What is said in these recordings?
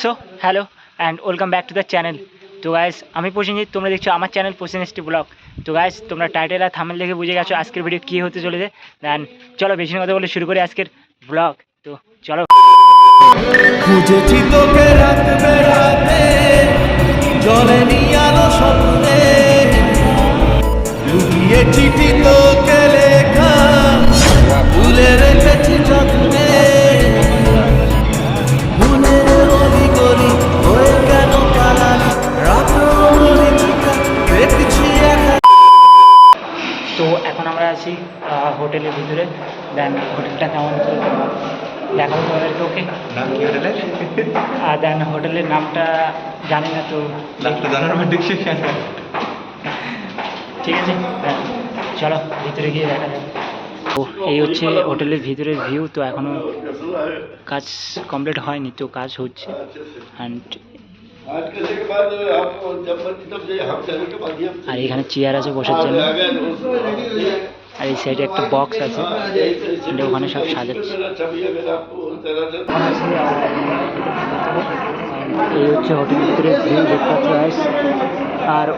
So hello and welcome back to the channel. তো guys আমি প্রসেনজিৎ, তোমরা দেখছো আমার চ্যানেল প্রসেনজিৎ ব্লগ। তো গাইস তোমরা টাইটেল আর থাম্বনেল দেখে বুঝে গেছো আজকের ভিডিও কী হতে চলেছে। দেন চলো বেশি কথা বলে শুরু করি আজকের ব্লগ। তো চলো। খুঁজেছি তোকে রাত বেড়াতে, জলে নিয়ে আলো স্বপ্নে, লুকিয়ে চিঠি তোকে লেখা, তুলে রেখেছি যত্নে। মনের অলি গলি হয়ে কেন পালালি, রাতের মরিচিকা দেখছি একা। তো এখন আমরা আছি হোটেলের ভিতরে। দেন হোটেলটা কেমন দেখাবো তোমাদেরকে। ওকে, নাম কি হোটেলের? আর দেন হোটেলের নামটা জানি না, তো নামটা জানার মধ্যে ঠিক আছে চলো ভিতরে গিয়ে দেখা যাবে। তো এই হচ্ছে হোটেলের ভিতরের ভিউ। তো এখনও কাজ কমপ্লিট হয়নি, তো কাজ হচ্ছে। অ্যান্ড আর এখানে চেয়ার আছে বসার জন্য, আর এই সাইডে একটা বক্স আছে, ওখানে সব সাজাচ্ছে। এই হচ্ছে হোটেলের ভিতরে ভিউ দেখতে পাচ্ছি। আর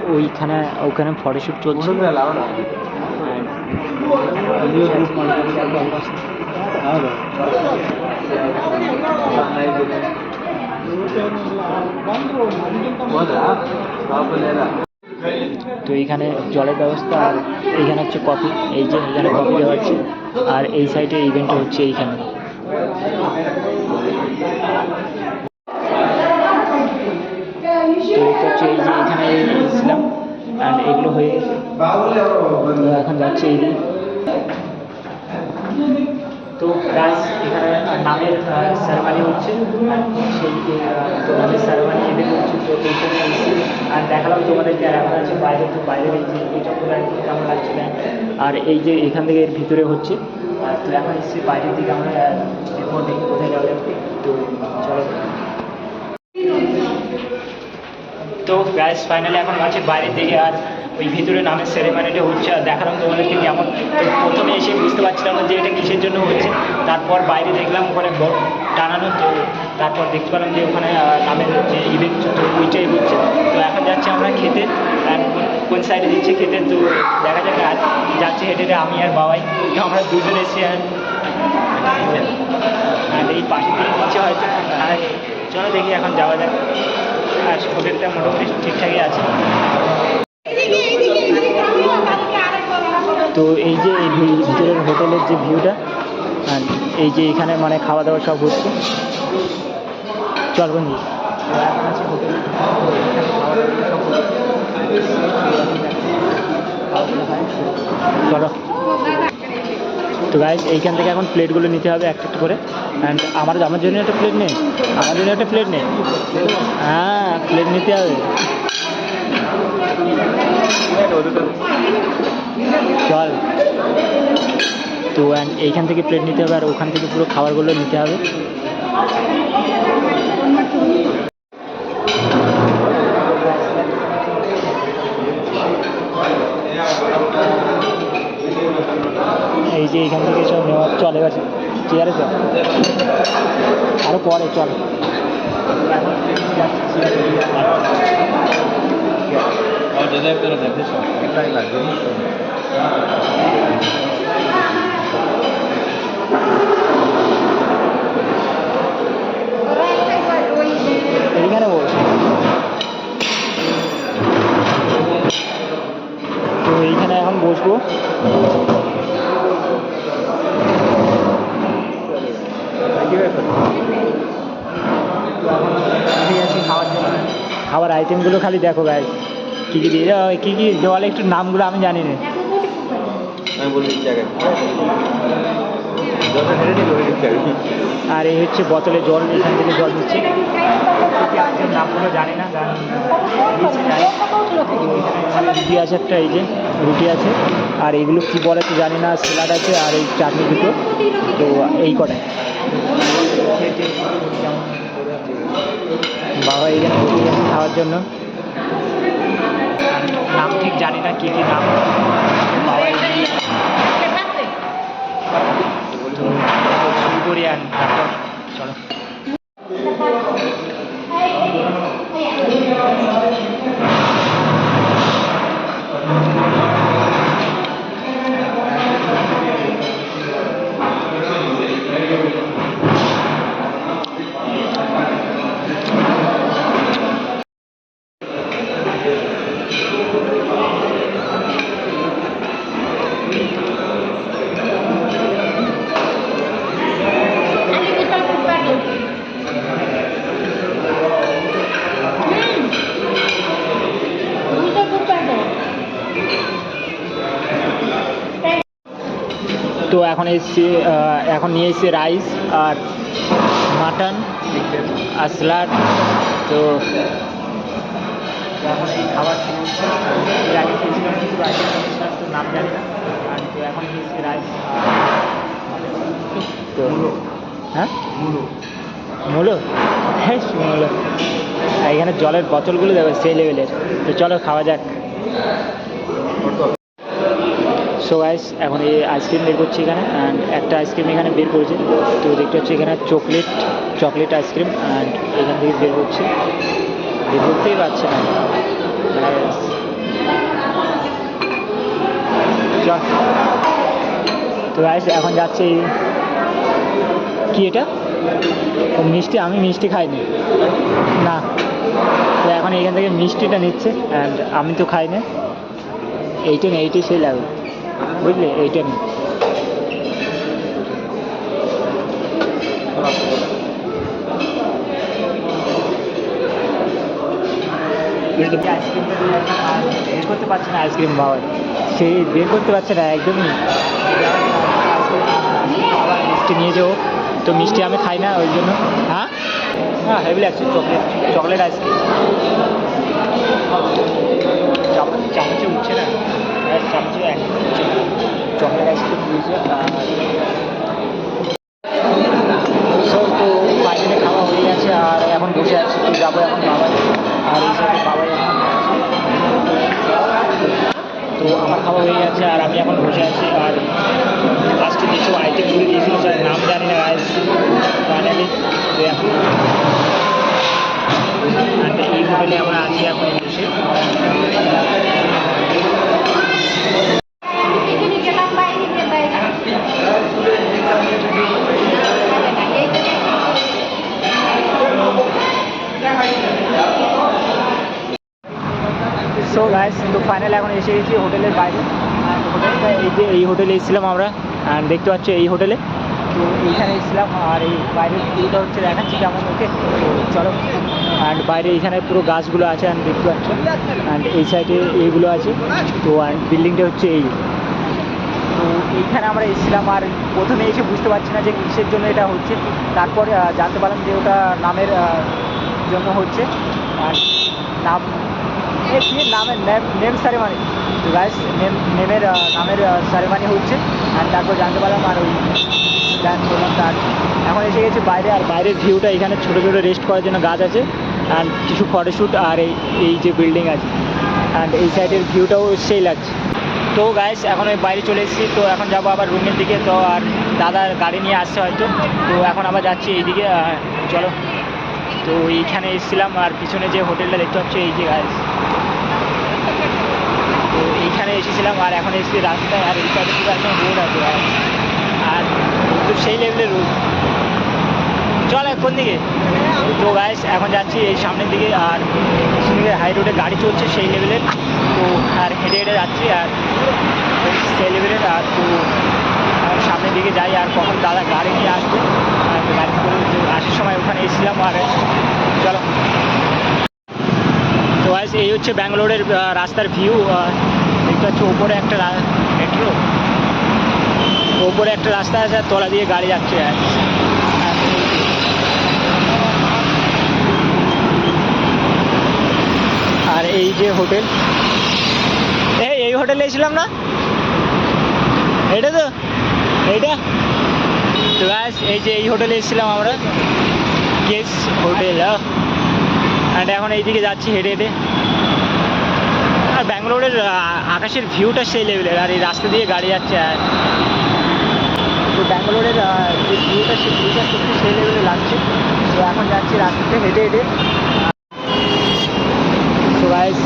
ওখানে ফটোশ্যুট চলছে। তো এইখানে জলের ব্যবস্থা, আর এইখানে হচ্ছে কফি। এই যে এখানে কফি দেওয়া হচ্ছে, আর এই সাইডে ইভেন্টটা হচ্ছে এইখানে। তো এটা হচ্ছে এই যে এখানে এসেছিলাম, অ্যান্ড এগুলো হয়ে গেছে। এখন যাচ্ছে এই দিকে। তো গাইস এখানে নামের সেরেমানি হচ্ছে, সেই নামের সেরেমানি ইভেন্ট হচ্ছে। তো এইখানে এসেছি আর দেখালাম তোমাদেরকে। আর এখন আছে বাইরে, তো বাইরে এই চক্করটা কেমন লাগছে না। আর এই যে এখান থেকে এর ভিতরে হচ্ছে। তো এখন এসেছি বাইরের দিকে, আমরা এরপর দেখি কোথায় যাওয়া যাবে। তো চলো। তো গাইস ফাইনালি এখন আছে বাইরের দিকে, আর ওই ভিতরে নামের সেরেমানিটা হচ্ছে। আর দেখালাম তোমাদেরকে কেমন। তো প্রথমে এসে বুঝতে পারছিলাম না যে এটা কিসের জন্য হচ্ছে। তারপর বাইরে দেখলাম ওখানে বোর্ড টানানো, তো তারপর দেখতে পেলাম যে ওখানে নামের যে ইভেন্ট, তো ওইটাই হচ্ছে। তো এখন যাচ্ছি আমরা খেতে, আর কোন সাইডে দিচ্ছে খেতে তো দেখা যাবে। আর যাচ্ছে হেঁটে আমি আর বাবাই, আমরা দুজন এসে। আর এই পাশে দিয়ে দিচ্ছে হয়তো। আর চলো দেখি এখন যাওয়া যাক। আর হোটেলটা মোটামুটি ঠিকঠাকই আছে। তো এই যে এই ভিতরের হোটেলের যে ভিউটা, আর এই যে এখানে মানে খাওয়া দাওয়া সব হচ্ছে। চল বন্ধু, চলো। তো গাইস এইখান থেকে এখন প্লেটগুলো নিতে হবে একটা একটা করে। অ্যান্ড আমার জন্য একটা প্লেট নেই, আমার জন্য একটা প্লেট নেই। হ্যাঁ, প্লেট নিতে হবে। চল। তো অ্যান্ড এইখান থেকে প্লেট নিতে হবে, আর ওখান থেকে পুরো খাবারগুলো নিতে হবে। এই যে এইখান থেকে সব নেওয়া। চলে গেছে চেয়ারে, চল আরও পরে চল। এইখানে বল। তো এইখানে এখন বসবো। খাওয়ার জন্য খাবার আইটেমগুলো খালি দেখো গাইস, কী কী দিয়ে কী কী জল, একটু নামগুলো আমি জানি না। আর এই হচ্ছে বোতলে জল, এখান থেকে জল দিচ্ছে। নামগুলো জানি না, রুটি আছে একটা, এই যে রুটি আছে। আর এইগুলো কী বলে তো জানি না। স্যালাড আছে, আর এই চাটনি দুটো। তো এই কটাই বাবা এইখানে খাওয়ার জন্য। নাম ঠিক জানি না কী কী নাম। বাবা শুরু করি, আর তারপর চলো। তো এখন এসছি এখন নিয়ে এসেছি রাইস আর মাটন আর স্যালাড। তো এখন এই খাবার শুরু হচ্ছে। এর আগে খেয়েছিলাম কিছু আইটেম খেয়েছিলাম, তো নাম জানি না। আর তো এখন খেয়েছি রাইস তো হ্যাঁ মূলো, হ্যাঁ মূলো। এখানে জলের বোতলগুলো দেবে সেই লেভেলের। তো চলো খাওয়া যাক। সো গাইস এখন এই আইসক্রিম বের করছি এখানে, অ্যান্ড একটা আইসক্রিম এখানে বের করেছে। তো দেখতে হচ্ছে এখানে চকলেট আইসক্রিম, অ্যান্ড এখান থেকে বের হচ্ছে, বের করতেই পারছে না। চল তো গাইস এখন যাচ্ছে কি এটা ও মিষ্টি, আমি মিষ্টি খাইনি না। তো এখন এখান থেকে মিষ্টিটা নিচ্ছে, অ্যান্ড আমি তো খাই না। এইটাই সেই লাগবে, বুঝলে? এইটা নেই। আইসক্রিমটা বের করতে পারছে না, আইসক্রিম বাবার সে বের করতে পারছে না একদমই। মিষ্টি নিয়ে যাবো, তো মিষ্টি আমি খাই না ওই জন্য। হ্যাঁ হ্যাঁ হেভি লাগছে চকলেট আইসক্রিম। চামচে উঠছে না, চামচে একদম উঠছে না। চকলেট আইসক্রিম দিয়েছে। সো তো ফাইনালি খাওয়া হয়ে গেছে, আর এখন বসে আছি। তো যাবো এখন বাবা, আর এই সাইডে বাবাই এখন আছে। তো আমার খাওয়া হয়ে গেছে আর আমি এখন বসে আছি। আর লাস্টে যেসব আইটেমগুলো দিয়েছিল স্যার নাম জানি না গাইস। ফাইনালি এখন এই হোটেলে আমরা আছি এখন বসে। সো গাইস তো ফাইনালি এখন এসে গেছি হোটেলের বাইরে। আর হোটেলটা এই হোটেলে এসেছিলাম আমরা, আর দেখতে পাচ্ছ এই হোটেলে। তো এইখানে এসেছিলাম, আর এই বাইরের ভিউটা হচ্ছে দেখাচ্ছি কেমন। ওকে চলো। অ্যান্ড বাইরে এইখানে পুরো গাছগুলো আছে, অ্যান্ড দেখতে পাচ্ছ। অ্যান্ড এই সাইডে এইগুলো আছে। তো অ্যান্ড বিল্ডিংটা হচ্ছে এই। তো এইখানে আমরা এসেছিলাম, আর প্রথমে এসে বুঝতে পারছি না যে কিসের জন্য এটা হচ্ছে। তারপর জানতে পারলাম যে ওটা নামের জন্য হচ্ছে। আর নাম নামের নেম সেরেমানি। তো গাইস নামের সেরেমানি হচ্ছে। আর তারপর জানতে পারলাম, আর ওই প্ল্যান করলাম। তার এখন এসে গেছে বাইরে, আর বাইরের ভিউটা এখানে ছোটো ছোটো রেস্ট করার জন্য গাছ আছে, অ্যান্ড কিছু ফটোশ্যুট, আর এই যে বিল্ডিং আছে, অ্যান্ড এই সাইডের ভিউটাও সেই লাগছে। তো গাইস এখন ওই বাইরে চলে এসেছি। তো এখন যাবো আবার রুমের দিকে। তো আর দাদার গাড়ি নিয়ে আসছে হয়তো। তো এখন আবার যাচ্ছি এইদিকে, চলো। তো এইখানে এসেছিলাম, আর পিছনে যে হোটেলটা দেখতে পাচ্ছি এই যে গাইস। তো এইখানে এসেছিলাম, আর এখন এসেছি রাস্তায়। আর এই সাইডে পুরো একদম রোড আছে, আর তো সেই লেভেলের রোড। চল কোন দিকে? তো গাইস এখন যাচ্ছি এই সামনের দিকে, আর হাই রোডে গাড়ি চলছে সেই লেভেলের। তো আর হেঁটে হেঁটে যাচ্ছি, আর সেই লেভেলের। আর তো সামনের দিকে যাই, আর কখন দাদা গাড়ি নিয়ে আসবে। আর গাড়ি করে আসার সময় ওখানে এসেছিলাম। আর চলো। তো গাইস এই হচ্ছে ব্যাঙ্গালোরের রাস্তার ভিউ। দেখতে পাচ্ছ ওপরে একটা মেট্রো, ওপরে একটা রাস্তা আছে, আর তলা দিয়ে গাড়ি যাচ্ছে। আর এই যে হোটেল, এই হোটেলে এসেছিলাম না, এটা তো এইটা। তো গাইস এই যে এই হোটেলে এসেছিলাম আমরা, গেস হোটেল। অ্যান্ড এখন এইদিকে যাচ্ছি হেঁটে হেঁটে। আর ব্যাঙ্গালোরের আকাশের ভিউটা সেই লেভেলের, আর এই রাস্তা দিয়ে গাড়ি যাচ্ছে। আর তো ব্যাঙ্গালোরের যে ভিউটা সত্যি সেই লেভেলে লাগছে। তো এখন যাচ্ছি রাস্তাতে হেঁটে হেঁটে। তো গাইস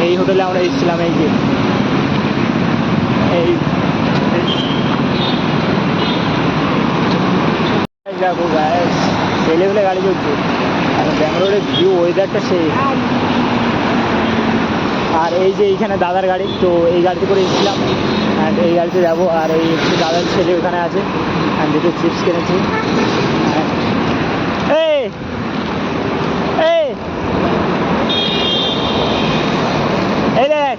এই হোটেলে আমরা এসেছিলাম, এই যে এই দেখো গাইস সেই লেভেলে গাড়ি চলছে। আর ব্যাঙ্গালোরের ভিউ, ওয়েদারটা সেই। আর এই যে এইখানে দাদার গাড়ি, তো এই গাড়িতে করে এসেছিলাম, অ্যান্ড এই গাড়িতে যাবো। আর এই একটু দাদার ছেলে ওখানে আছে, অ্যান্ড দুটো চিপস কিনেছি। এই এই এই দেখ,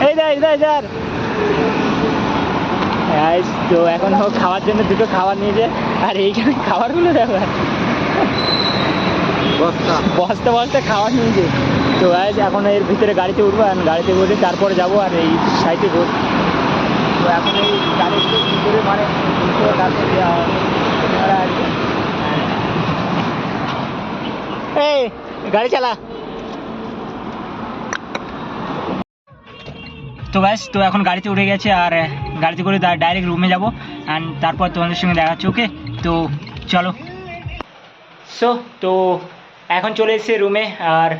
এই দেখ, এই দেখ। তো এখন ও খাওয়ার জন্য দুটো খাবার নিয়েছে, আর এইখানে খাবারগুলো দেখো বস্তা বস্তা খাবার নিয়েছে। তো গাইজ এখন এর ভিতরে গাড়িতে উঠবো, আর গাড়িতে উঠে তারপরে যাবো আর এই সাইডে রোড। তো এখন এই গাড়ির ভিতরে মানে তারপর আর কি। এই গাড়ি চালা। তো ব্যাস, তো এখন গাড়িতে উঠে গেছে আর গাড়িতে করে ডাইরেক্ট রুমে যাবো, অ্যান্ড তারপর তোমাদের সঙ্গে দেখা হচ্ছে। ওকে, তো চলো। তো এখন চলে এসেছি রুমে, আর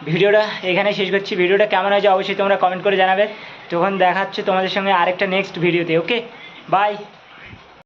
ভিডিওটা এখানে শেষ করছি। ভিডিওটা কেমন হয়েছে অবশ্যই তোমরা কমেন্ট করে জানাবে। তখন দেখা হচ্ছে তোমাদের সঙ্গে আরেকটা নেক্সট ভিডিওতে। ওকে, বাই।